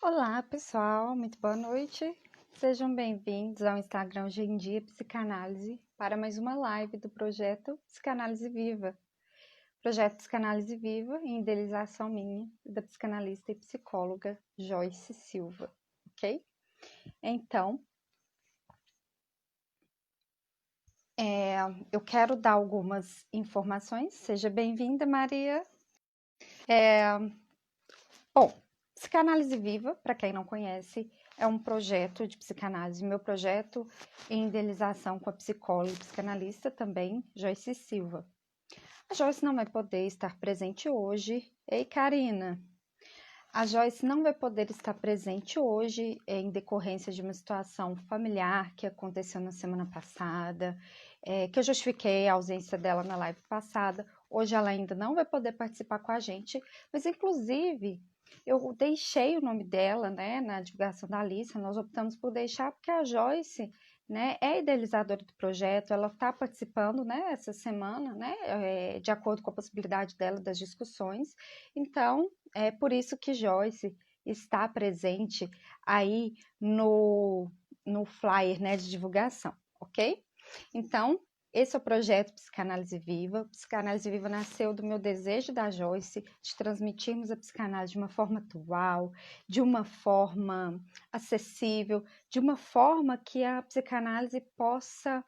Olá, pessoal, muito boa noite. Sejam bem-vindos ao Instagram Hoje em Dia Psicanálise para mais uma live do projeto Psicanálise Viva. Projeto Psicanálise Viva em idealização minha e da psicanalista e psicóloga Joyce Silva, ok? Então, eu quero dar algumas informações. Seja bem-vinda, Maria. Bom, Psicanálise Viva, para quem não conhece, é um projeto de psicanálise. Meu projeto em idealização com a psicóloga e psicanalista também, Joyce Silva. A Joyce não vai poder estar presente hoje. Ei, Karina! A Joyce não vai poder estar presente hoje em decorrência de uma situação familiar que aconteceu na semana passada, que eu justifiquei a ausência dela na live passada. Hoje ela ainda não vai poder participar com a gente, mas inclusive eu deixei o nome dela, né, na divulgação da lista. Nós optamos por deixar porque a Joyce, né, é idealizadora do projeto, ela está participando, né, essa semana, né, de acordo com a possibilidade dela das discussões. Então, é por isso que Joyce está presente aí no flyer, né, de divulgação, ok? Então, esse é o projeto Psicanálise Viva. Psicanálise Viva nasceu do meu desejo da Joyce de transmitirmos a psicanálise de uma forma atual, de uma forma acessível, de uma forma que a psicanálise possa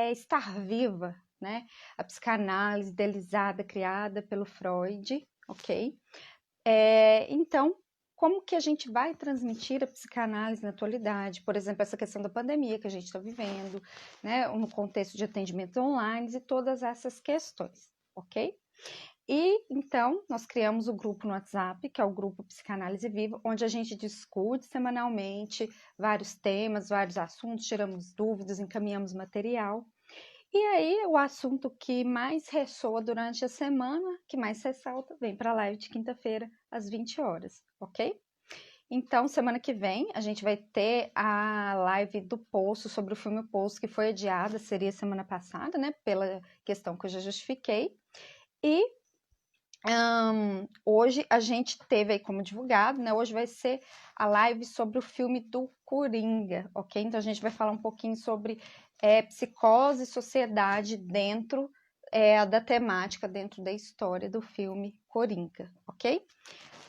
estar viva, né? A psicanálise idealizada, criada pelo Freud, ok? Então, como que a gente vai transmitir a psicanálise na atualidade? Por exemplo, essa questão da pandemia que a gente está vivendo, né? No contexto de atendimento online e todas essas questões, ok? E então nós criamos o grupo no WhatsApp, que é o grupo Psicanálise Viva, onde a gente discute semanalmente vários temas, vários assuntos, tiramos dúvidas, encaminhamos material. E aí, o assunto que mais ressoa durante a semana, que mais ressalta, vem para a live de quinta-feira, às 20 horas, ok? Então, semana que vem, a gente vai ter a live do Poço, sobre o filme Poço, que foi adiada, seria semana passada, né? Pela questão que eu já justifiquei. E hoje a gente teve aí como divulgado, né? Hoje vai ser a live sobre o filme do Coringa, ok? Então a gente vai falar um pouquinho sobre psicose e sociedade dentro da temática, dentro da história do filme Coringa, ok?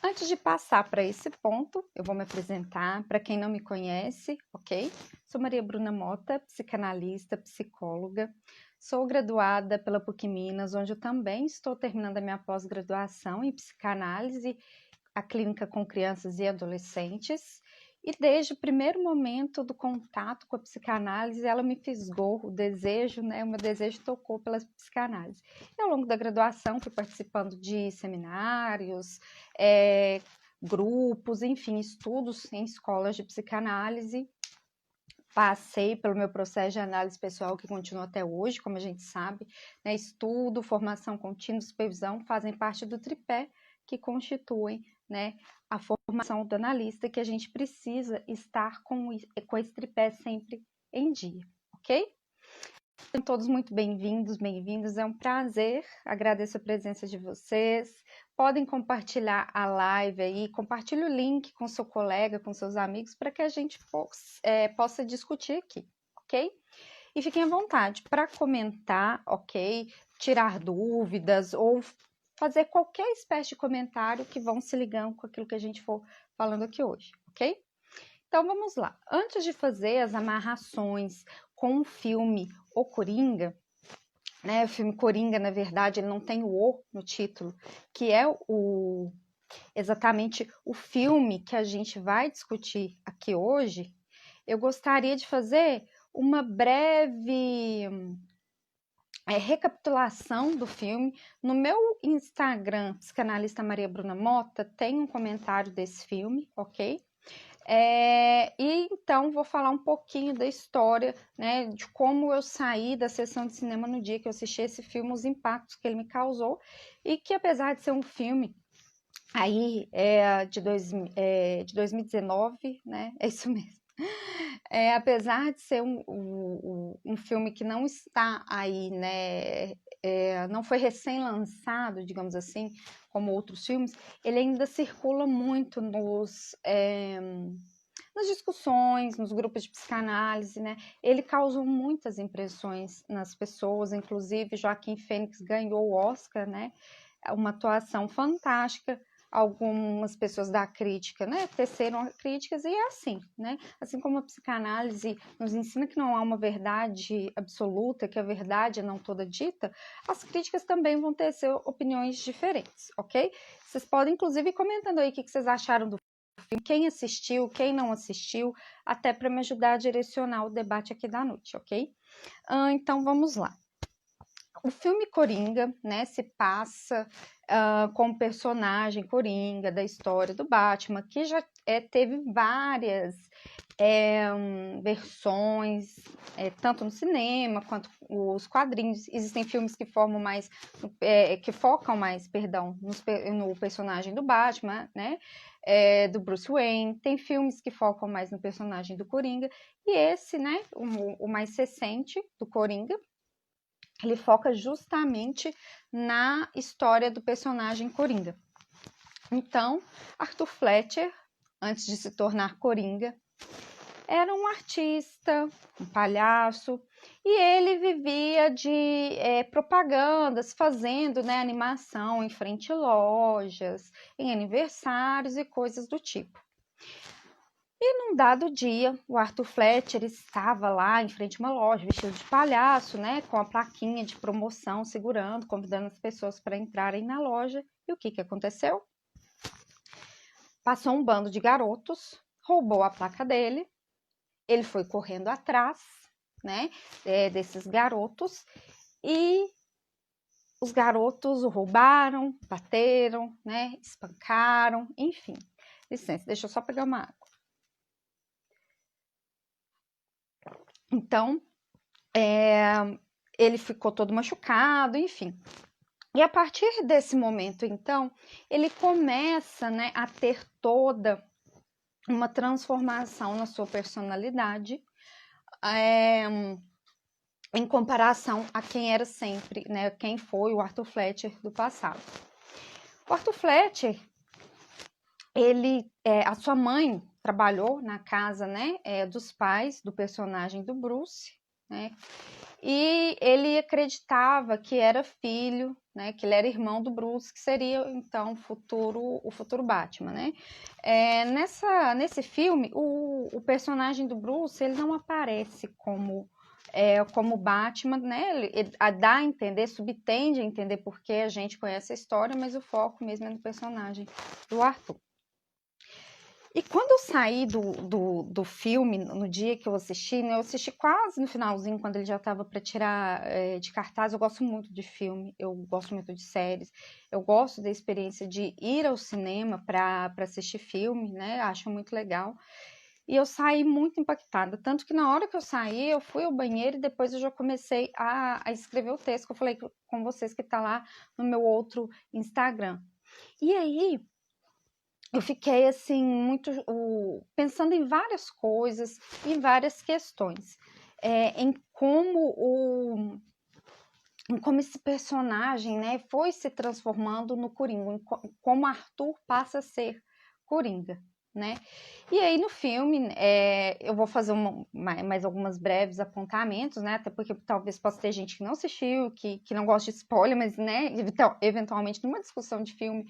Antes de passar para esse ponto, eu vou me apresentar para quem não me conhece, ok? Sou Maria Bruna Mota, psicanalista, psicóloga. Sou graduada pela PUC Minas, onde eu também estou terminando a minha pós-graduação em psicanálise, a clínica com crianças e adolescentes. E desde o primeiro momento do contato com a psicanálise, ela me fisgou o desejo, né? O meu desejo tocou pela psicanálise. E ao longo da graduação, fui participando de seminários, grupos, enfim, estudos em escolas de psicanálise. Passei pelo meu processo de análise pessoal, que continua até hoje, como a gente sabe, né? Estudo, formação contínua, supervisão, fazem parte do tripé que constituem, né, a formação do analista, que a gente precisa estar com esse tripé sempre em dia, ok? Sejam todos muito bem-vindos, bem-vindos. É um prazer, agradeço a presença de vocês. Podem compartilhar a live aí, compartilhe o link com seu colega, com seus amigos, para que a gente possa discutir aqui, ok? E fiquem à vontade para comentar, ok? Tirar dúvidas ou fazer qualquer espécie de comentário que vão se ligando com aquilo que a gente for falando aqui hoje, ok? Então vamos lá. Antes de fazer as amarrações com o filme O Coringa, né? O filme Coringa, na verdade, ele não tem o O no título, que é exatamente o filme que a gente vai discutir aqui hoje. Eu gostaria de fazer uma breve recapitulação do filme. No meu Instagram, psicanalista Maria Bruna Mota, tem um comentário desse filme, ok? E então vou falar um pouquinho da história, né, de como eu saí da sessão de cinema no dia que eu assisti esse filme, os impactos que ele me causou, e que apesar de ser um filme aí de 2019, né, é isso mesmo, Apesar de ser um filme que não está aí, né, não foi recém-lançado, digamos assim, como outros filmes, ele ainda circula muito nas discussões, nos grupos de psicanálise, né? Ele causou muitas impressões nas pessoas, inclusive Joaquim Fênix ganhou o Oscar, né? Uma atuação fantástica. Algumas pessoas da crítica, né, teceram críticas e é assim, né? Assim como a psicanálise nos ensina que não há uma verdade absoluta, que a verdade é não toda dita, as críticas também vão tecer opiniões diferentes, ok? Vocês podem, inclusive, ir comentando aí o que vocês acharam do filme, quem assistiu, quem não assistiu, até para me ajudar a direcionar o debate aqui da noite, ok? Então, vamos lá. O filme Coringa, né, se passa com o personagem Coringa da história do Batman, que já teve várias versões, tanto no cinema quanto os quadrinhos. Existem filmes que focam mais, perdão, no personagem do Batman, né? Do Bruce Wayne. Tem filmes que focam mais no personagem do Coringa. E esse, né, o mais recente do Coringa, ele foca justamente na história do personagem Coringa. Então, Arthur Fletcher, antes de se tornar Coringa, era um artista, um palhaço, e ele vivia de propagandas, fazendo, né, animação em frente a lojas, em aniversários e coisas do tipo. E num dado dia, o Arthur Fletcher estava lá em frente a uma loja, vestido de palhaço, né, com a plaquinha de promoção segurando, convidando as pessoas para entrarem na loja. E o que aconteceu? Passou um bando de garotos, roubou a placa dele, ele foi correndo atrás, né, desses garotos, e os garotos o roubaram, bateram, né, espancaram, enfim. Licença, deixa eu só pegar uma água. Então, ele ficou todo machucado, enfim. E a partir desse momento, então, ele começa, né, a ter toda uma transformação na sua personalidade, em comparação a quem era sempre, né, quem foi o Arthur Fletcher do passado. O Arthur Fletcher, a sua mãe trabalhou na casa, né, dos pais do personagem do Bruce, né, e ele acreditava que era filho, né, que ele era irmão do Bruce, que seria então o futuro Batman, né? Nesse filme, o personagem do Bruce, ele não aparece como Batman, né? Ele dá a entender, subtende a entender porque a gente conhece a história, mas o foco mesmo é no personagem do Arthur. E quando eu saí do filme, no dia que eu assisti, né, eu assisti quase no finalzinho, quando ele já estava para tirar de cartaz. Eu gosto muito de filme, eu gosto muito de séries, eu gosto da experiência de ir ao cinema para assistir filme, né? Acho muito legal. E eu saí muito impactada, tanto que na hora que eu saí, eu fui ao banheiro e depois eu já comecei a escrever o texto que eu falei com vocês, que está lá no meu outro Instagram. E aí, eu fiquei assim muito pensando em várias coisas, em várias questões, em como esse personagem, né, foi se transformando no Coringa, como Arthur passa a ser Coringa, né? E aí no filme eu vou fazer mais algumas breves apontamentos, né? Até porque talvez possa ter gente que não assistiu, que não gosta de spoiler, mas, né, eventualmente numa discussão de filme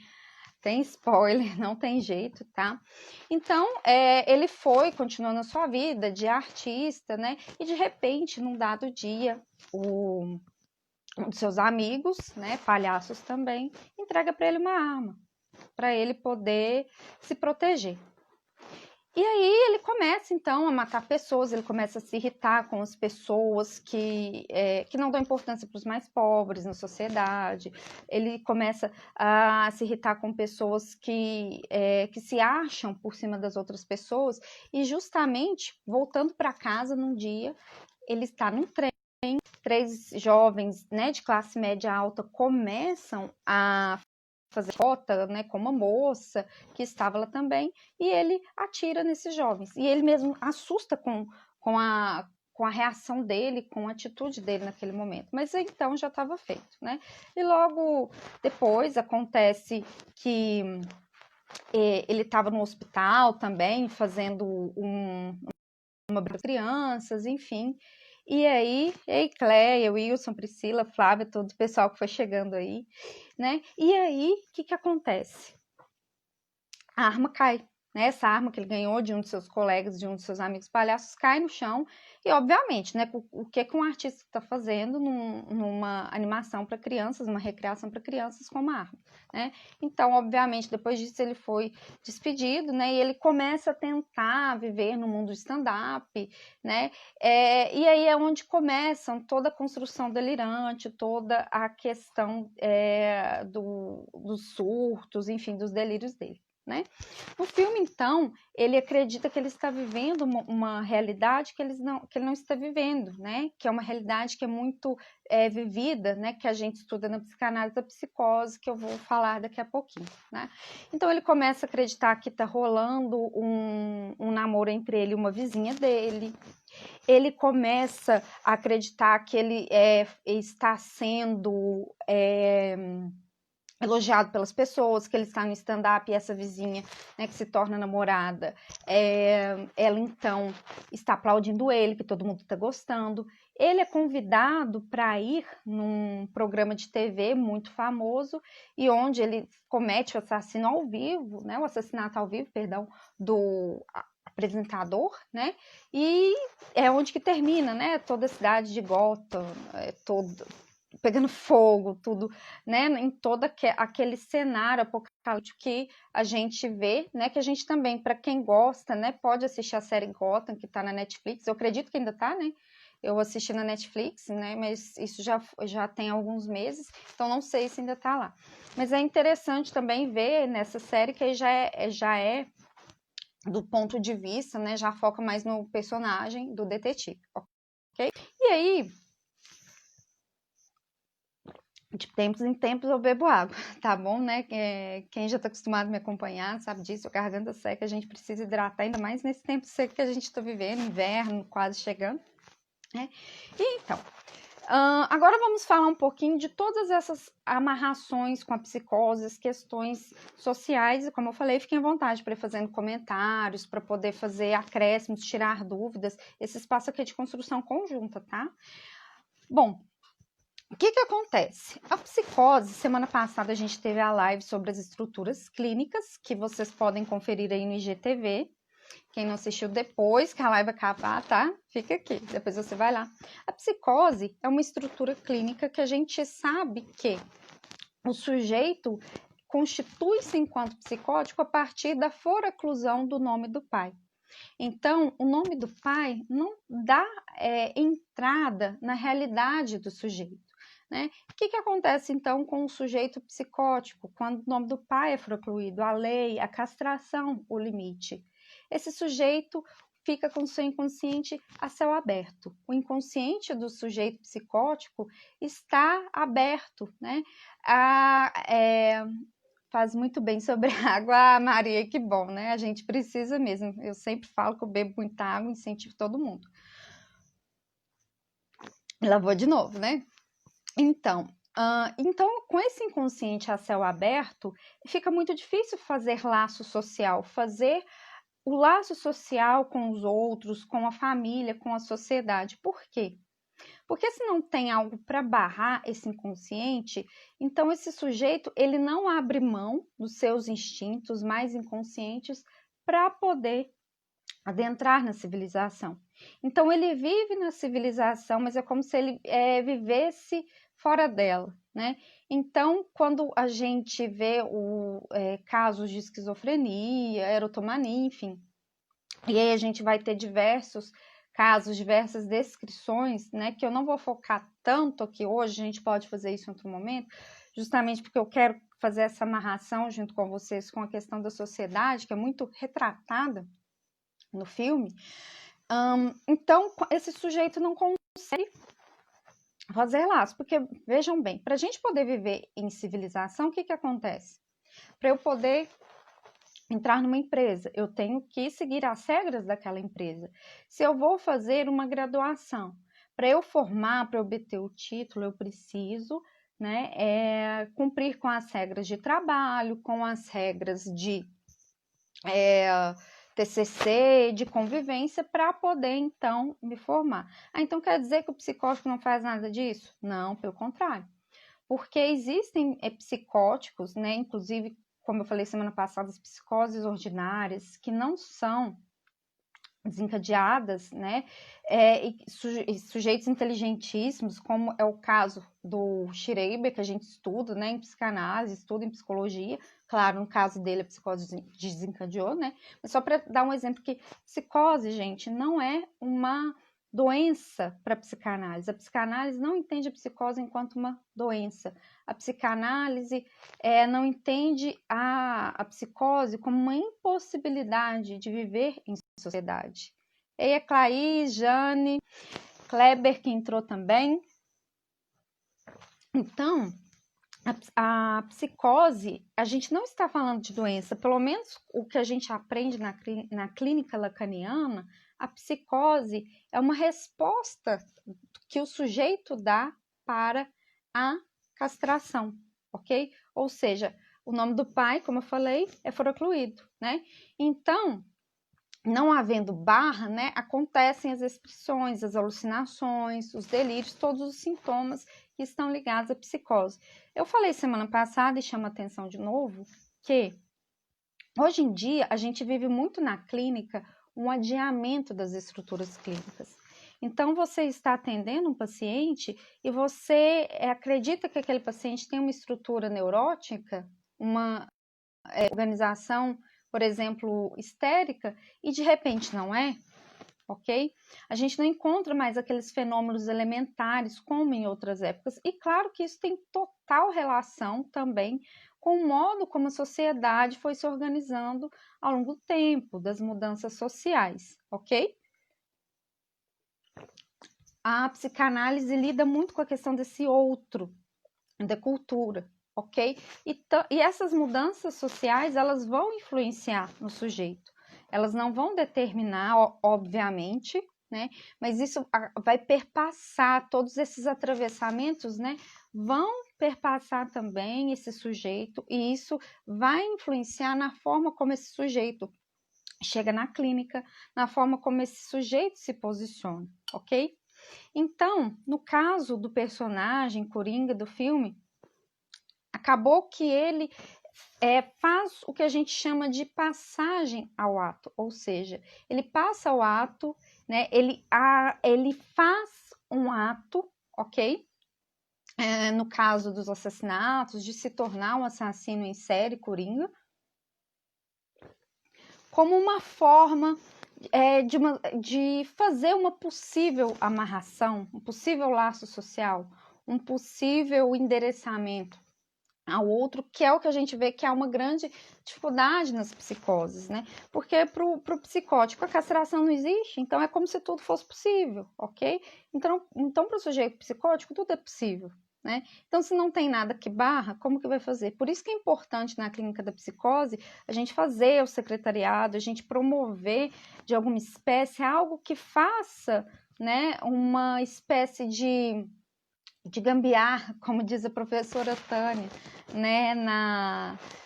tem spoiler, não tem jeito, tá? Então, ele foi continuando a sua vida de artista, né? E de repente, num dado dia, um dos seus amigos, né, palhaços também, entrega para ele uma arma, para ele poder se proteger. E aí ele começa, então, a matar pessoas, ele começa a se irritar com as pessoas que não dão importância para os mais pobres na sociedade, ele começa a se irritar com pessoas que se acham por cima das outras pessoas, e justamente, voltando para casa num dia, ele está num trem, 3 jovens, né, de classe média alta começam a fazer rota, né, com uma moça que estava lá também, e ele atira nesses jovens. E ele mesmo assusta com a reação dele, com a atitude dele naquele momento. Mas então já estava feito, né? E logo depois acontece que ele estava no hospital também, fazendo uma para crianças, enfim. E aí, Cléia, Wilson, Priscila, Flávia, todo o pessoal que foi chegando aí, né? E aí, o que acontece? A arma cai, né? Essa arma que ele ganhou de um de seus colegas, de um de seus amigos palhaços, cai no chão. E, obviamente, né? O que um artista está fazendo numa animação para crianças, uma recreação para crianças com uma arma, né? Então, obviamente, depois disso ele foi despedido, né? E ele começa a tentar viver no mundo stand-up, né? E aí é onde começam toda a construção delirante, toda a questão dos surtos, enfim, dos delírios dele. Né? No filme, então, ele acredita que ele está vivendo uma realidade que ele não está vivendo, né? Que é uma realidade que é muito vivida, né? Que a gente estuda na psicanálise da psicose, que eu vou falar daqui a pouquinho, né? Então, ele começa a acreditar que está rolando um namoro entre ele e uma vizinha dele. Ele começa a acreditar que ele está sendo elogiado pelas pessoas, que ele está no stand-up e essa vizinha, né, que se torna namorada, ela então está aplaudindo ele, que todo mundo está gostando. Ele é convidado para ir num programa de TV muito famoso e onde ele comete o assassinato ao vivo, né, o assassinato ao vivo, perdão, do apresentador, né, e é onde que termina, né, toda a cidade de Gotham, pegando fogo, tudo, né, em todo aquele cenário apocalíptico que a gente vê, né, que a gente também, para quem gosta, né, pode assistir a série Gotham, que está na Netflix, eu acredito que ainda está, né, eu assisti na Netflix, né, mas isso já tem alguns meses, então não sei se ainda está lá. Mas é interessante também ver nessa série que já é do ponto de vista, né, já foca mais no personagem do detetive, ok? E aí, de tempos em tempos eu bebo água, tá bom, né? Quem já tá acostumado a me acompanhar sabe disso, a garganta seca, a gente precisa hidratar, ainda mais nesse tempo seco que a gente tá vivendo, inverno quase chegando, né? E então, agora vamos falar um pouquinho de todas essas amarrações com a psicose, as questões sociais, e como eu falei, fiquem à vontade para ir fazendo comentários, para poder fazer acréscimos, tirar dúvidas, esse espaço aqui é de construção conjunta, tá? Bom, o que acontece? A psicose, semana passada a gente teve a live sobre as estruturas clínicas, que vocês podem conferir aí no IGTV. Quem não assistiu depois que a live acabar, tá? Fica aqui, depois você vai lá. A psicose é uma estrutura clínica que a gente sabe que o sujeito constitui-se enquanto psicótico a partir da foraclusão do nome do pai. Então, o nome do pai não dá entrada na realidade do sujeito. Né? O que acontece então com o sujeito psicótico, quando o nome do pai é foracluído, a lei, a castração, o limite? Esse sujeito fica com o seu inconsciente a céu aberto. O inconsciente do sujeito psicótico está aberto, né? Faz muito bem sobre a água, Maria, que bom, né? A gente precisa mesmo. Eu sempre falo que eu bebo muita água, incentivo todo mundo. Lá vou de novo, né? Então, com esse inconsciente a céu aberto, fica muito difícil fazer laço social, fazer o laço social com os outros, com a família, com a sociedade. Por quê? Porque se não tem algo para barrar esse inconsciente, então esse sujeito ele não abre mão dos seus instintos mais inconscientes para poder adentrar na civilização. Então ele vive na civilização, mas é como se ele vivesse fora dela, né? Então, quando a gente vê casos de esquizofrenia, erotomania, enfim, e aí a gente vai ter diversos casos, diversas descrições, né? Que eu não vou focar tanto aqui hoje, a gente pode fazer isso em outro momento, justamente porque eu quero fazer essa amarração junto com vocês com a questão da sociedade, que é muito retratada no filme. Então, esse sujeito não consegue fazer laço, porque, vejam bem, para a gente poder viver em civilização, o que acontece? Para eu poder entrar numa empresa, eu tenho que seguir as regras daquela empresa. Se eu vou fazer uma graduação, para eu formar, para eu obter o título, eu preciso, né, cumprir com as regras de trabalho, com as regras de TCC, de convivência, para poder, então, me formar. Então, quer dizer que o psicótico não faz nada disso? Não, pelo contrário. Porque existem psicóticos, né, inclusive, como eu falei semana passada, as psicoses ordinárias, que não são desencadeadas, né, e sujeitos inteligentíssimos, como é o caso do Schreiber, que a gente estuda, né, em psicanálise, estuda em psicologia. Claro, no caso dele, a psicose desencadeou, né, mas só para dar um exemplo que psicose, gente, não é uma doença para a psicanálise. A psicanálise não entende a psicose enquanto uma doença. A psicanálise não entende a psicose como uma impossibilidade de viver em sociedade. E aí a Claís, Jane, Kleber, que entrou também. Então, a psicose, a gente não está falando de doença, pelo menos o que a gente aprende na clínica lacaniana, a psicose é uma resposta que o sujeito dá para a castração, ok? Ou seja, o nome do pai, como eu falei, é forocluído, né? Então, não havendo barra, né, acontecem as expressões, as alucinações, os delírios, todos os sintomas que estão ligados à psicose. Eu falei semana passada e chamo a atenção de novo que hoje em dia a gente vive muito na clínica um adiamento das estruturas clínicas. Então, você está atendendo um paciente e você acredita que aquele paciente tem uma estrutura neurótica, uma organização, por exemplo, histérica, e de repente não é, ok? A gente não encontra mais aqueles fenômenos elementares como em outras épocas, e claro que isso tem total relação também com o modo como a sociedade foi se organizando ao longo do tempo, das mudanças sociais, ok? A psicanálise lida muito com a questão desse outro, da cultura, ok? E essas mudanças sociais, elas vão influenciar no sujeito. Elas não vão determinar, obviamente, né? Mas isso vai perpassar, todos esses atravessamentos, né? Vão perpassar também esse sujeito, e isso vai influenciar na forma como esse sujeito chega na clínica, na forma como esse sujeito se posiciona, ok? Então, no caso do personagem Coringa do filme, acabou que ele faz o que a gente chama de passagem ao ato, ou seja, ele passa ao ato, né? Ele faz um ato, ok? No caso dos assassinatos, de se tornar um assassino em série, Coringa, como uma forma de fazer uma possível amarração, um possível laço social, um possível endereçamento ao outro, que é o que a gente vê que é uma grande dificuldade nas psicoses, né? Porque para o psicótico a castração não existe, então é como se tudo fosse possível, ok? Então para o sujeito psicótico tudo é possível, né? Então, se não tem nada que barra, como que vai fazer? Por isso que é importante na clínica da psicose a gente fazer o secretariado, a gente promover de alguma espécie algo que faça, né, uma espécie de gambiarra, como diz a professora Tânia, né,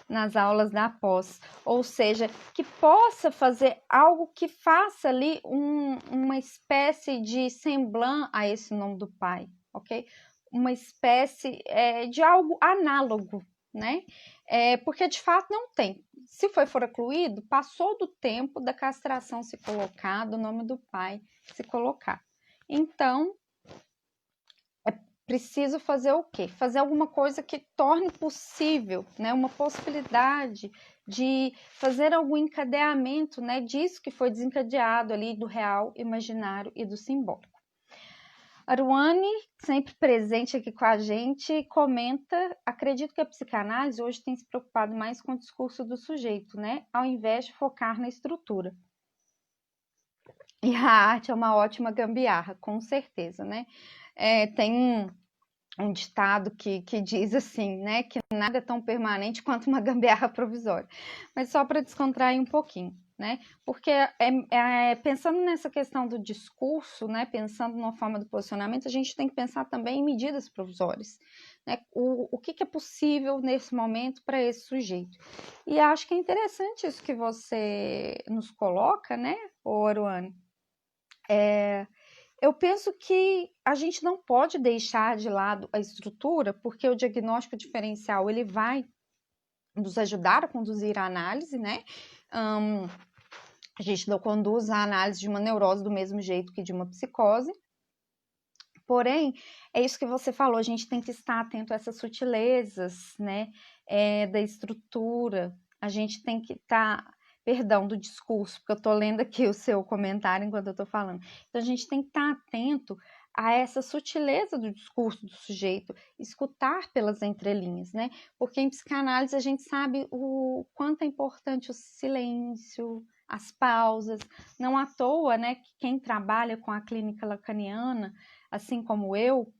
nas aulas da pós, ou seja, que possa fazer algo que faça ali uma espécie de semblant a esse nome do pai, ok? Uma espécie de algo análogo, né? Porque de fato não tem. Se foi forocluído, passou do tempo da castração se colocar, do nome do pai se colocar. Então, preciso fazer o quê? Fazer alguma coisa que torne possível, né, uma possibilidade de fazer algum encadeamento, né, disso que foi desencadeado ali do real, imaginário e do simbólico. Aruane, sempre presente aqui com a gente, comenta: acredito que a psicanálise hoje tem se preocupado mais com o discurso do sujeito, né, ao invés de focar na estrutura. E a arte é uma ótima gambiarra, com certeza, né? Tem um ditado que diz assim, né, que nada é tão permanente quanto uma gambiarra provisória. Mas só para descontrair um pouquinho, né? Porque pensando nessa questão do discurso, né, pensando na forma do posicionamento, a gente tem que pensar também em medidas provisórias, né? O que é possível nesse momento para esse sujeito. E acho que é interessante isso que você nos coloca, né, Aruane? Eu penso que a gente não pode deixar de lado a estrutura, porque o diagnóstico diferencial ele vai nos ajudar a conduzir a análise, né? A gente não conduz a análise de uma neurose do mesmo jeito que de uma psicose. Porém, é isso que você falou, a gente tem que estar atento a essas sutilezas, né? Da estrutura. A gente tem que estar perdão, do discurso, porque eu estou lendo aqui o seu comentário enquanto eu estou falando. Então, a gente tem que estar atento a essa sutileza do discurso do sujeito, escutar pelas entrelinhas, né? Porque em psicanálise a gente sabe o quanto é importante o silêncio, as pausas. Não à toa, né, que quem trabalha com a clínica lacaniana, assim como eu,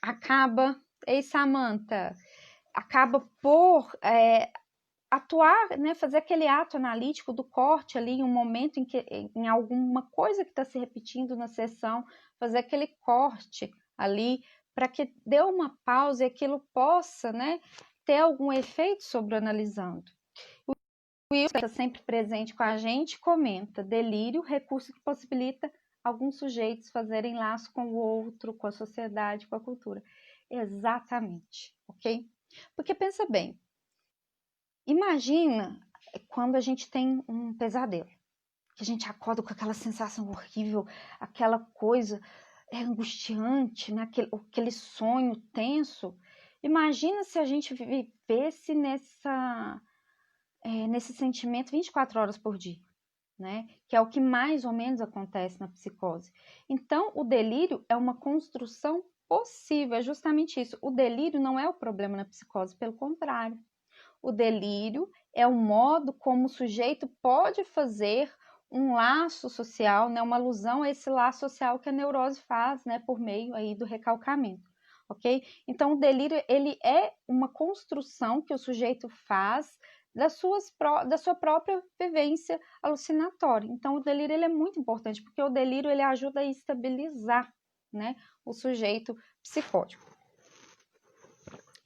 acaba, ei, Samantha, acaba por atuar, né, fazer aquele ato analítico do corte ali em um momento em alguma coisa que está se repetindo na sessão, fazer aquele corte ali para que dê uma pausa e aquilo possa, né, ter algum efeito sobre o analisando. O Will está sempre presente com a gente, comenta, delírio, recurso que possibilita alguns sujeitos fazerem laço com o outro, com a sociedade, com a cultura. Exatamente, ok? Porque pensa bem, imagina quando a gente tem um pesadelo, que a gente acorda com aquela sensação horrível, aquela coisa angustiante, né? aquele sonho tenso. Imagina se a gente vivesse nesse sentimento 24 horas por dia, né? Que é o que mais ou menos acontece na psicose. Então, o delírio é uma construção possível, é justamente isso. O delírio não é o problema na psicose, pelo contrário. O delírio é o modo como o sujeito pode fazer um laço social, né, uma alusão a esse laço social que a neurose faz, né, por meio aí do recalcamento, ok? Então, o delírio, ele é uma construção que o sujeito faz da sua própria vivência alucinatória. Então, o delírio, ele é muito importante, porque o delírio, ele ajuda a estabilizar, né, o sujeito psicótico.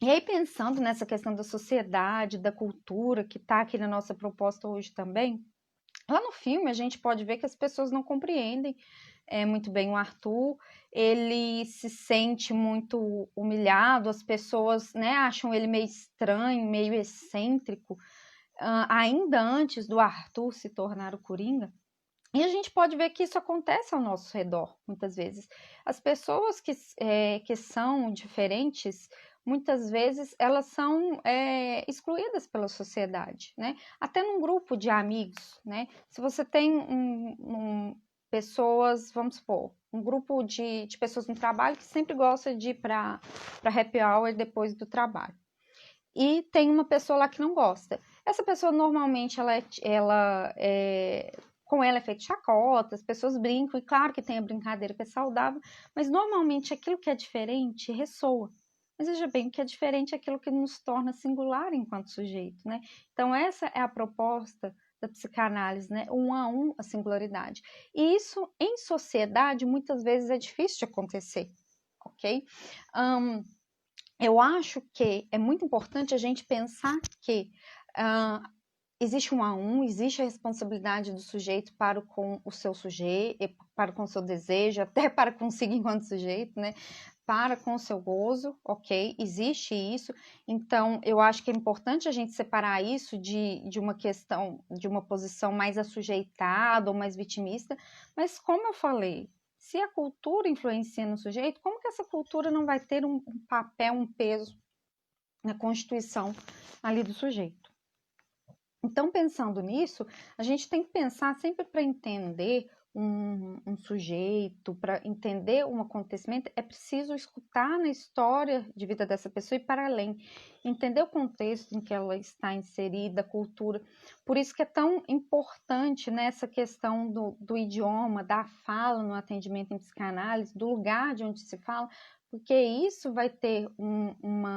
E aí, pensando nessa questão da sociedade, da cultura, que está aqui na nossa proposta hoje também, lá no filme a gente pode ver que as pessoas não compreendem muito bem o Arthur, ele se sente muito humilhado, as pessoas, né, acham ele meio estranho, meio excêntrico, ainda antes do Arthur se tornar o Coringa. E a gente pode ver que isso acontece ao nosso redor, muitas vezes. As pessoas que são diferentes, muitas vezes, elas são excluídas pela sociedade, né? Até num grupo de amigos, né? Se você tem pessoas, vamos supor, um grupo de pessoas no trabalho que sempre gosta de ir para happy hour depois do trabalho. E tem uma pessoa lá que não gosta. Essa pessoa, normalmente, com ela é feito chacota, as pessoas brincam, e claro que tem a brincadeira que é saudável, mas normalmente aquilo que é diferente ressoa. Mas veja bem, o que é diferente é aquilo que nos torna singular enquanto sujeito, né? Então, essa é a proposta da psicanálise, né? Um a um, a singularidade. E isso, em sociedade, muitas vezes é difícil de acontecer, ok? Eu acho que é muito importante a gente pensar que existe um a um, existe a responsabilidade do sujeito para com o seu sujeito, para com o seu desejo, até para consigo enquanto sujeito, né? Para com o seu gozo, ok? Existe isso. Então, eu acho que é importante a gente separar isso de uma questão, de uma posição mais assujeitada ou mais vitimista. Mas, como eu falei, se a cultura influencia no sujeito, como que essa cultura não vai ter um papel, um peso na constituição ali do sujeito? Então, pensando nisso, a gente tem que pensar sempre para entender um sujeito, para entender um acontecimento, é preciso escutar na história de vida dessa pessoa e para além, entender o contexto em que ela está inserida, a cultura. Por isso que é tão importante nessa questão do idioma, da fala no atendimento em psicanálise, do lugar de onde se fala, porque isso vai ter um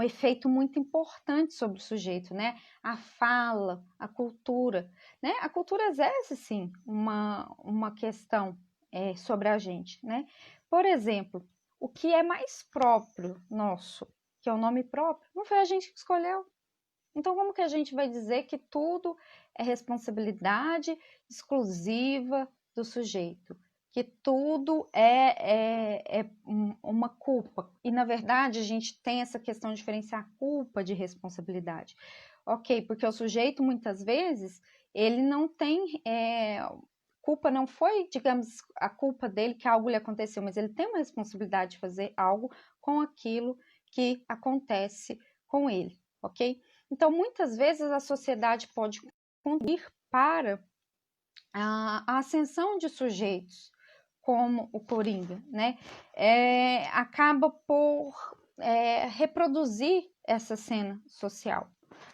efeito muito importante sobre o sujeito, né? A fala, a cultura, né? A cultura exerce, sim, uma questão sobre a gente, né? Por exemplo, o que é mais próprio nosso, que é o nome próprio, não foi a gente que escolheu. Então, como que a gente vai dizer que tudo é responsabilidade exclusiva do sujeito? Que tudo é uma culpa. E, na verdade, a gente tem essa questão de diferenciar culpa de responsabilidade. Ok, porque o sujeito, muitas vezes, ele não tem... culpa não foi, digamos, a culpa dele que algo lhe aconteceu, mas ele tem uma responsabilidade de fazer algo com aquilo que acontece com ele, ok? Então, muitas vezes a sociedade pode contribuir para a ascensão de sujeitos como o Coringa, né? Acaba por reproduzir essa cena social,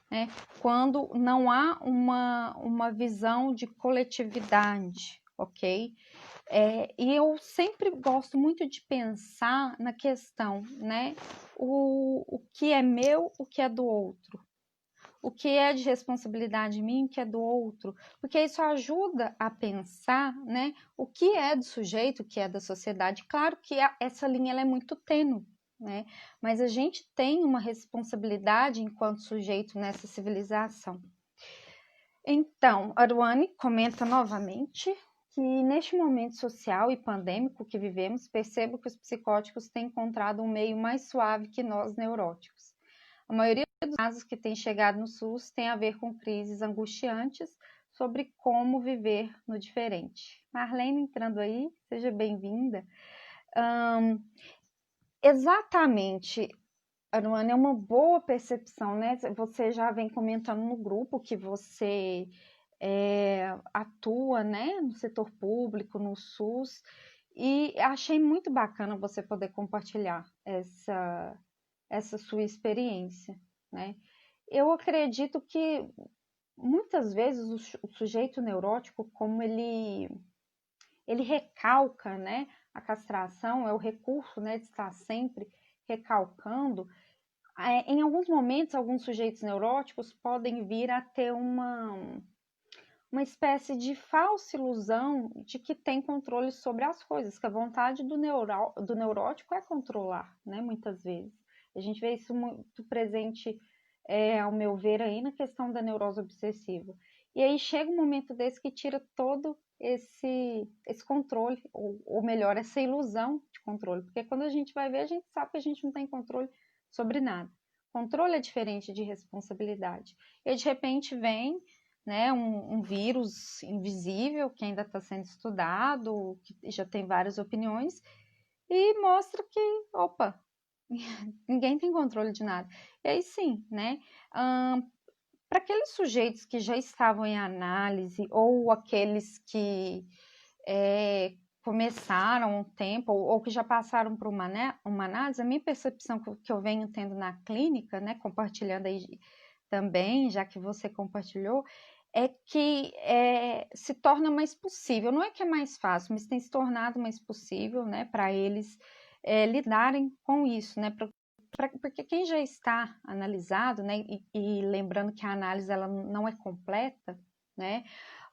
né? Quando não há uma visão de coletividade, ok? E eu sempre gosto muito de pensar na questão, né? O que é meu, o que é do outro. O que é de responsabilidade minha, o que é do outro, porque isso ajuda a pensar, né, o que é do sujeito, o que é da sociedade. Claro que essa linha ela é muito tênue, né, mas a gente tem uma responsabilidade enquanto sujeito nessa civilização. Então, Aruane comenta novamente que neste momento social e pandêmico que vivemos, percebo que os psicóticos têm encontrado um meio mais suave que nós neuróticos. A maioria dos casos que têm chegado no SUS tem a ver com crises angustiantes sobre como viver no diferente. Marlene entrando aí, seja bem-vinda. Exatamente, Aruane, é uma boa percepção, né? Você já vem comentando no grupo que você atua, né, no setor público, no SUS, e achei muito bacana você poder compartilhar essa sua experiência, né? Eu acredito que muitas vezes o sujeito neurótico, como ele recalca, né? A castração é o recurso, né, de estar sempre recalcando. Em alguns momentos, alguns sujeitos neuróticos podem vir a ter uma espécie de falsa ilusão de que tem controle sobre as coisas, que a vontade do neurótico é controlar, né? Muitas vezes. A gente vê isso muito presente, ao meu ver, aí na questão da neurose obsessiva. E aí chega um momento desse que tira todo esse controle, ou melhor, essa ilusão de controle. Porque quando a gente vai ver, a gente sabe que a gente não tem controle sobre nada. Controle é diferente de responsabilidade. E de repente vem, né, um vírus invisível que ainda está sendo estudado, que já tem várias opiniões, e mostra que, opa, ninguém tem controle de nada. E aí sim, né? Para aqueles sujeitos que já estavam em análise, ou aqueles que começaram um tempo, ou que já passaram por uma análise, a minha percepção que eu venho tendo na clínica, né, compartilhando aí também, já que você compartilhou, é que se torna mais possível. Não é que é mais fácil, mas tem se tornado mais possível, né, para eles lidarem com isso, né, porque quem já está analisado, né, e lembrando que a análise ela não é completa, né,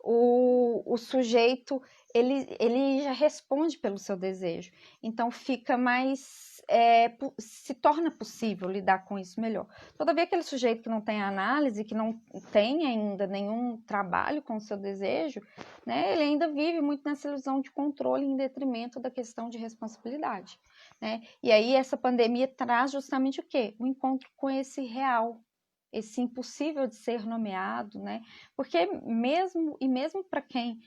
o sujeito ele já responde pelo seu desejo, então fica mais se torna possível lidar com isso melhor. Todavia, aquele sujeito que não tem análise, que não tem ainda nenhum trabalho com o seu desejo, né, ele ainda vive muito nessa ilusão de controle em detrimento da questão de responsabilidade, né? E aí essa pandemia traz justamente o quê? O encontro com esse real, esse impossível de ser nomeado, né? Porque mesmo para quem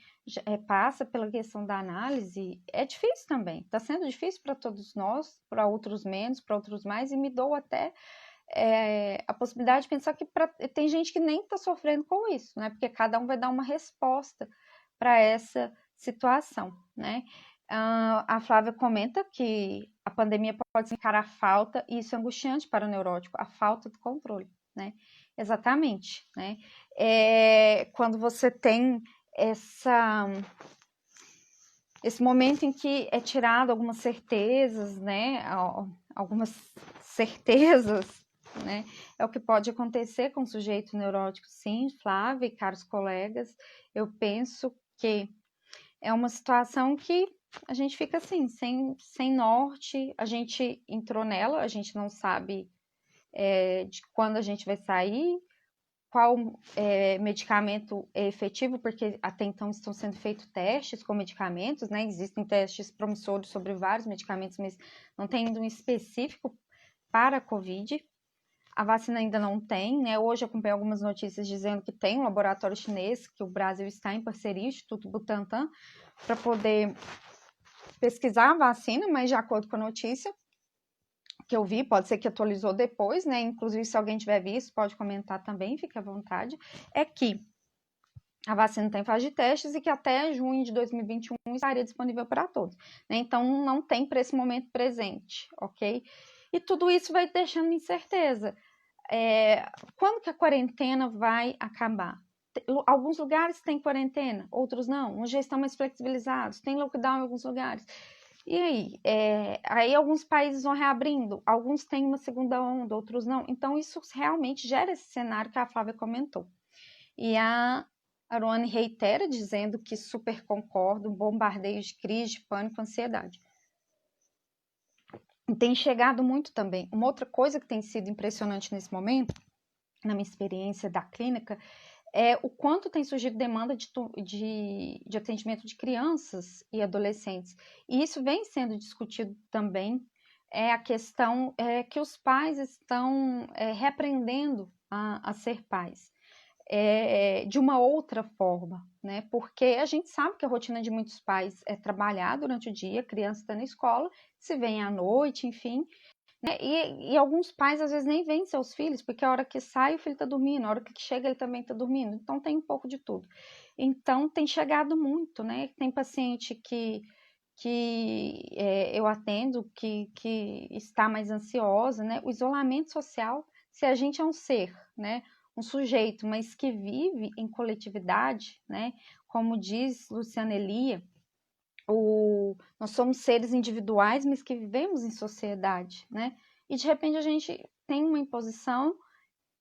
passa pela questão da análise, é difícil também. Está sendo difícil para todos nós, para outros menos, para outros mais, e me dou até a possibilidade de pensar que tem gente que nem está sofrendo com isso, né? Porque cada um vai dar uma resposta para essa situação, né? A Flávia comenta que a pandemia pode significar a falta, e isso é angustiante para o neurótico, a falta de controle, né? Exatamente, né? Quando você tem esse momento em que é tirado algumas certezas, né? Algumas certezas, né? É o que pode acontecer com o sujeito neurótico, sim, Flávia e caros colegas. Eu penso que é uma situação que a gente fica assim, sem norte, a gente entrou nela, a gente não sabe de quando a gente vai sair, qual medicamento é efetivo, porque até então estão sendo feitos testes com medicamentos, né? Existem testes promissores sobre vários medicamentos, mas não tem ainda um específico para a Covid. A vacina ainda não tem, né? Hoje eu acompanhei algumas notícias dizendo que tem um laboratório chinês, que o Brasil está em parceria, o Instituto Butantan, para poder pesquisar a vacina, mas de acordo com a notícia que eu vi, pode ser que atualizou depois, né? Inclusive, se alguém tiver visto, pode comentar também, fique à vontade. É que a vacina está em fase de testes e que até junho de 2021 estaria disponível para todos, né? Então, não tem para esse momento presente, ok? E tudo isso vai deixando incerteza. Quando que a quarentena vai acabar? Alguns lugares têm quarentena, outros não. Uns já estão mais flexibilizados, tem lockdown em alguns lugares. E aí? Aí alguns países vão reabrindo, alguns têm uma segunda onda, outros não. Então, isso realmente gera esse cenário que a Flávia comentou. E a Aruane reitera, dizendo que super concorda, um bombardeio de crise, de pânico, ansiedade. E tem chegado muito também. Uma outra coisa que tem sido impressionante nesse momento, na minha experiência da clínica, é o quanto tem surgido demanda de atendimento de crianças e adolescentes. E isso vem sendo discutido também, é a questão que os pais estão reaprendendo a ser pais. De uma outra forma, né? Porque a gente sabe que a rotina de muitos pais é trabalhar durante o dia, a criança está na escola, se vem à noite, enfim, né? E alguns pais às vezes nem veem seus filhos, porque a hora que sai o filho está dormindo, a hora que chega ele também está dormindo, então tem um pouco de tudo. Então tem chegado muito, né? Tem paciente que eu atendo que está mais ansiosa, né? O isolamento social, se a gente é um ser, né? Um sujeito, mas que vive em coletividade, né? Como diz Luciana Elia, nós somos seres individuais, mas que vivemos em sociedade, né? E de repente a gente tem uma imposição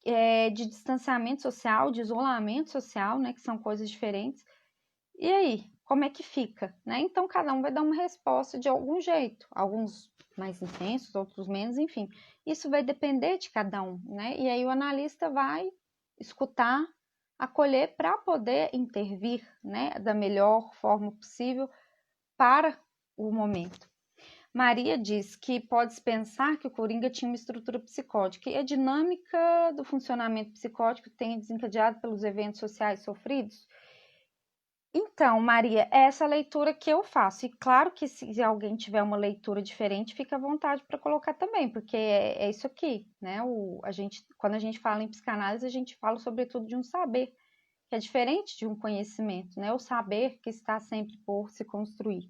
de distanciamento social, de isolamento social, né? Que são coisas diferentes. E aí, como é que fica, né? Então cada um vai dar uma resposta de algum jeito, alguns mais intensos, outros menos, enfim. Isso vai depender de cada um, né? E aí o analista vai escutar, acolher para poder intervir, né, da melhor forma possível para o momento. Maria diz que pode-se pensar que o Coringa tinha uma estrutura psicótica e a dinâmica do funcionamento psicótico tem desencadeado pelos eventos sociais sofridos. Então, Maria, é essa leitura que eu faço. E claro que se alguém tiver uma leitura diferente, fica à vontade para colocar também, porque é isso aqui, né? Quando a gente fala em psicanálise, a gente fala sobretudo de um saber, que é diferente de um conhecimento, né? O saber que está sempre por se construir.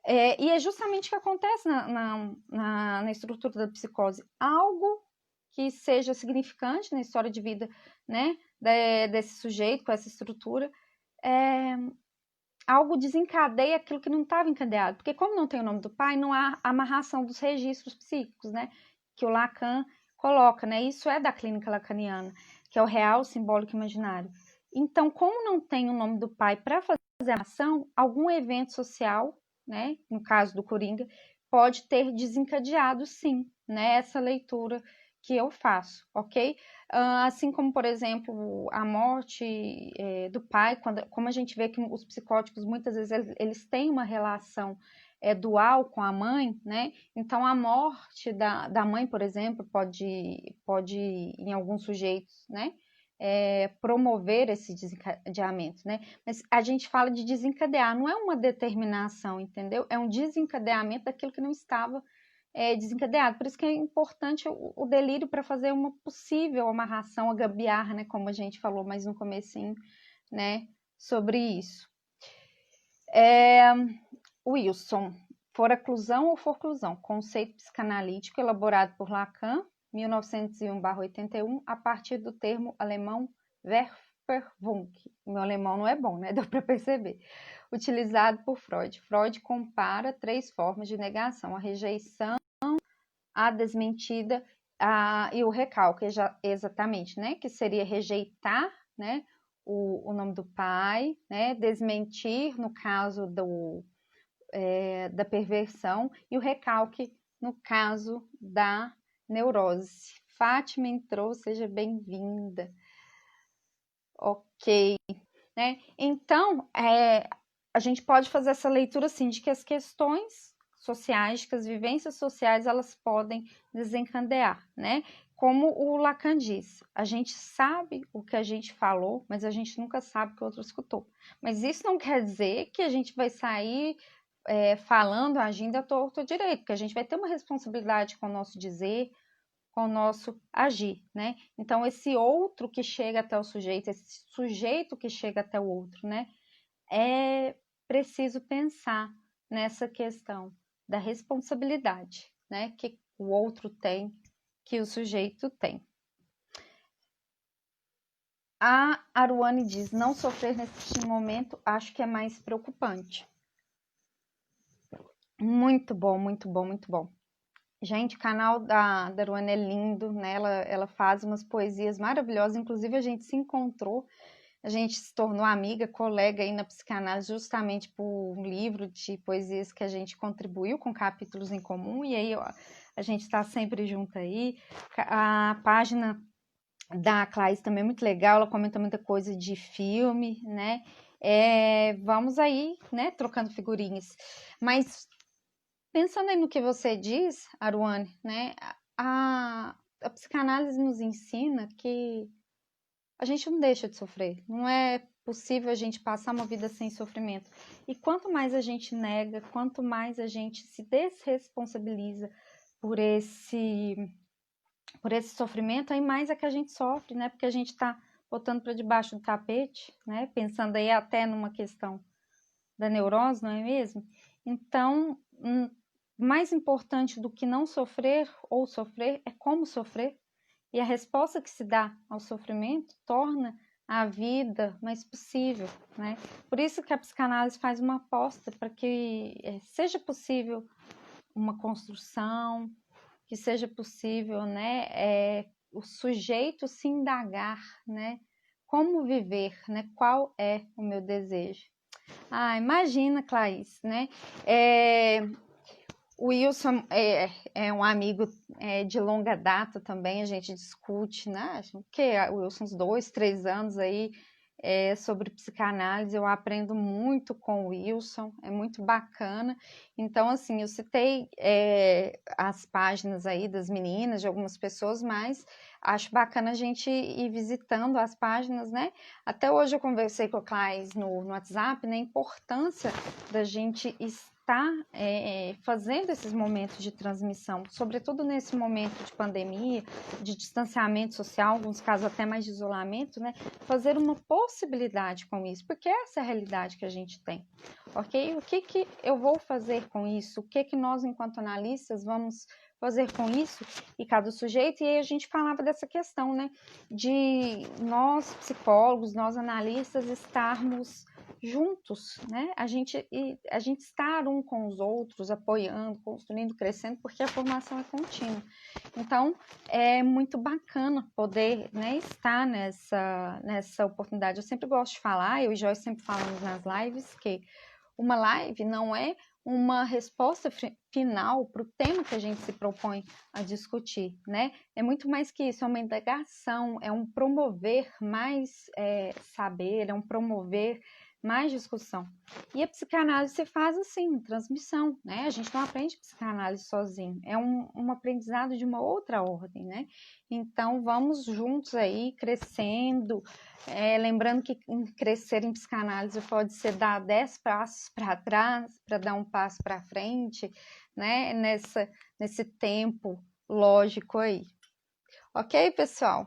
E é justamente o que acontece na estrutura da psicose. Algo que seja significante na história de vida, né, desse sujeito com essa estrutura, algo desencadeia aquilo que não estava encadeado. Porque como não tem o nome do pai, não há amarração dos registros psíquicos, né, que o Lacan coloca, né? Isso é da clínica lacaniana, que é o real, simbólico e imaginário. Então, como não tem o nome do pai para fazer a ação, algum evento social, né, no caso do Coringa, pode ter desencadeado, sim, né, essa leitura que eu faço, ok? Assim como, por exemplo, a morte do pai, como a gente vê que os psicóticos, muitas vezes, eles têm uma relação dual com a mãe, né? Então, a morte da mãe, por exemplo, pode, em alguns sujeitos, né? Promover esse desencadeamento, né? Mas a gente fala de desencadear, não é uma determinação, entendeu? É um desencadeamento daquilo que não estava desencadeado. Por isso que é importante o delírio para fazer uma possível amarração, a gambiarra, né? Como a gente falou mais no comecinho, né? Sobre isso. Wilson, foraclusão ou forclusão? Conceito psicanalítico elaborado por Lacan, 1901/81, a partir do termo alemão Verferwunk. Meu alemão não é bom, né? Deu para perceber. utilizado por Freud. Freud compara 3 formas de negação: a rejeição, a desmentida e o recalque, exatamente, né? Que seria rejeitar, né, o nome do pai, né? Desmentir, no caso da perversão, e o recalque, no caso da neurose. Fátima entrou, seja bem-vinda. Ok, né? Então, a gente pode fazer essa leitura assim, de que as questões sociais, que as vivências sociais, elas podem desencadear, né? Como o Lacan diz, a gente sabe o que a gente falou, mas a gente nunca sabe o que o outro escutou. Mas isso não quer dizer que a gente vai sair falando, agindo à torto ou direito, porque a gente vai ter uma responsabilidade com o nosso dizer, com o nosso agir, né? Então, esse outro que chega até o sujeito, esse sujeito que chega até o outro, né? É preciso pensar nessa questão da responsabilidade, né? Que o outro tem, que o sujeito tem. A Aruane diz, não sofrer nesse momento, acho que é mais preocupante. Muito bom, muito bom, muito bom. Gente, o canal da Aruane é lindo, né? Ela faz umas poesias maravilhosas, inclusive a gente se encontrou, a gente se tornou amiga, colega aí na psicanálise, justamente por um livro de poesias que a gente contribuiu com capítulos em comum, e aí a gente está sempre junto aí. A página da Clarice também é muito legal, ela comenta muita coisa de filme, né? Vamos aí, né, trocando figurinhas. Mas pensando aí no que você diz, Aruane, né, a psicanálise nos ensina que a gente não deixa de sofrer, não é possível a gente passar uma vida sem sofrimento. E quanto mais a gente nega, quanto mais a gente se desresponsabiliza por esse sofrimento, aí mais é que a gente sofre, né? Porque a gente está botando para debaixo do tapete, né? Pensando aí até numa questão da neurose, não é mesmo? Então, mais importante do que não sofrer ou sofrer é como sofrer. E a resposta que se dá ao sofrimento torna a vida mais possível, né? Por isso que a psicanálise faz uma aposta para que seja possível uma construção, que seja possível, né, o sujeito se indagar, né? Como viver, né? Qual é o meu desejo? Ah, imagina, Clarice, né? O Wilson é um amigo de longa data também, a gente discute, né? O que? O Wilson, uns 2, 3 anos aí sobre psicanálise, eu aprendo muito com o Wilson, é muito bacana. Então, assim, eu citei as páginas aí das meninas, de algumas pessoas, mas acho bacana a gente ir visitando as páginas, né? Até hoje eu conversei com a Clarice no WhatsApp, né? A importância da gente estar fazendo esses momentos de transmissão, sobretudo nesse momento de pandemia, de distanciamento social, em alguns casos até mais de isolamento, né? Fazer uma possibilidade com isso, porque essa é a realidade que a gente tem, ok? O que eu vou fazer com isso? O que nós, enquanto analistas, vamos fazer com isso e cada sujeito? E aí a gente falava dessa questão, né? De nós, psicólogos, nós analistas, estarmos juntos, né? A gente estar um com os outros, apoiando, construindo, crescendo, porque a formação é contínua. Então, é muito bacana poder, né, estar nessa oportunidade. Eu sempre gosto de falar, eu e Joyce sempre falamos nas lives, que uma live não é uma resposta final para o tema que a gente se propõe a discutir, né? É muito mais que isso, é uma indagação, é um promover mais saber, é um promover mais discussão. E a psicanálise se faz assim, transmissão, né? A gente não aprende psicanálise sozinho, é um aprendizado de uma outra ordem, né? Então, vamos juntos aí, crescendo, lembrando que crescer em psicanálise pode ser dar 10 passos para trás, para dar um passo para frente, né? Nesse tempo lógico aí. Ok, pessoal?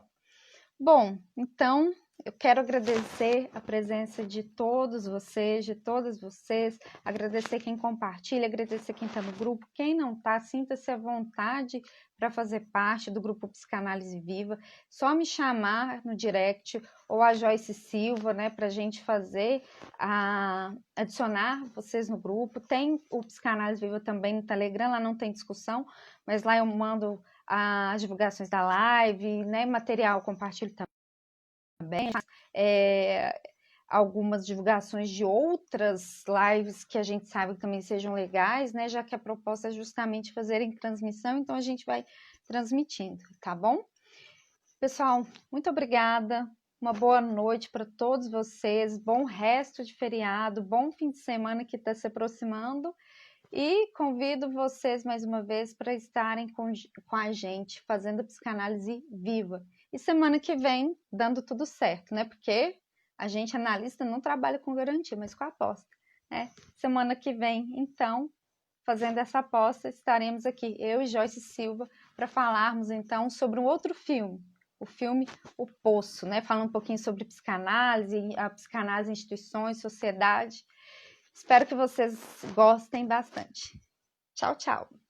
Bom, então Eu quero agradecer a presença de todos vocês, de todas vocês, agradecer quem compartilha, agradecer quem está no grupo. Quem não está, sinta-se à vontade para fazer parte do grupo Psicanálise Viva. Só me chamar no direct ou a Joyce Silva, né, para a gente fazer, adicionar vocês no grupo. Tem o Psicanálise Viva também no Telegram, lá não tem discussão, mas lá eu mando as divulgações da live, né, material compartilho também, algumas divulgações de outras lives que a gente sabe que também sejam legais, né? Já que a proposta é justamente fazer em transmissão, então a gente vai transmitindo, tá bom? Pessoal, muito obrigada. Uma boa noite para todos vocês, bom resto de feriado, bom fim de semana que está se aproximando. E convido vocês mais uma vez para estarem com a gente fazendo psicanálise viva. E semana que vem, dando tudo certo, né? Porque a gente, analista, não trabalha com garantia, mas com aposta, né? Semana que vem, então, fazendo essa aposta, estaremos aqui, eu e Joyce Silva, para falarmos, então, sobre um outro filme. O filme O Poço, né? Falando um pouquinho sobre psicanálise, a psicanálise, instituições, sociedade. Espero que vocês gostem bastante. Tchau, tchau!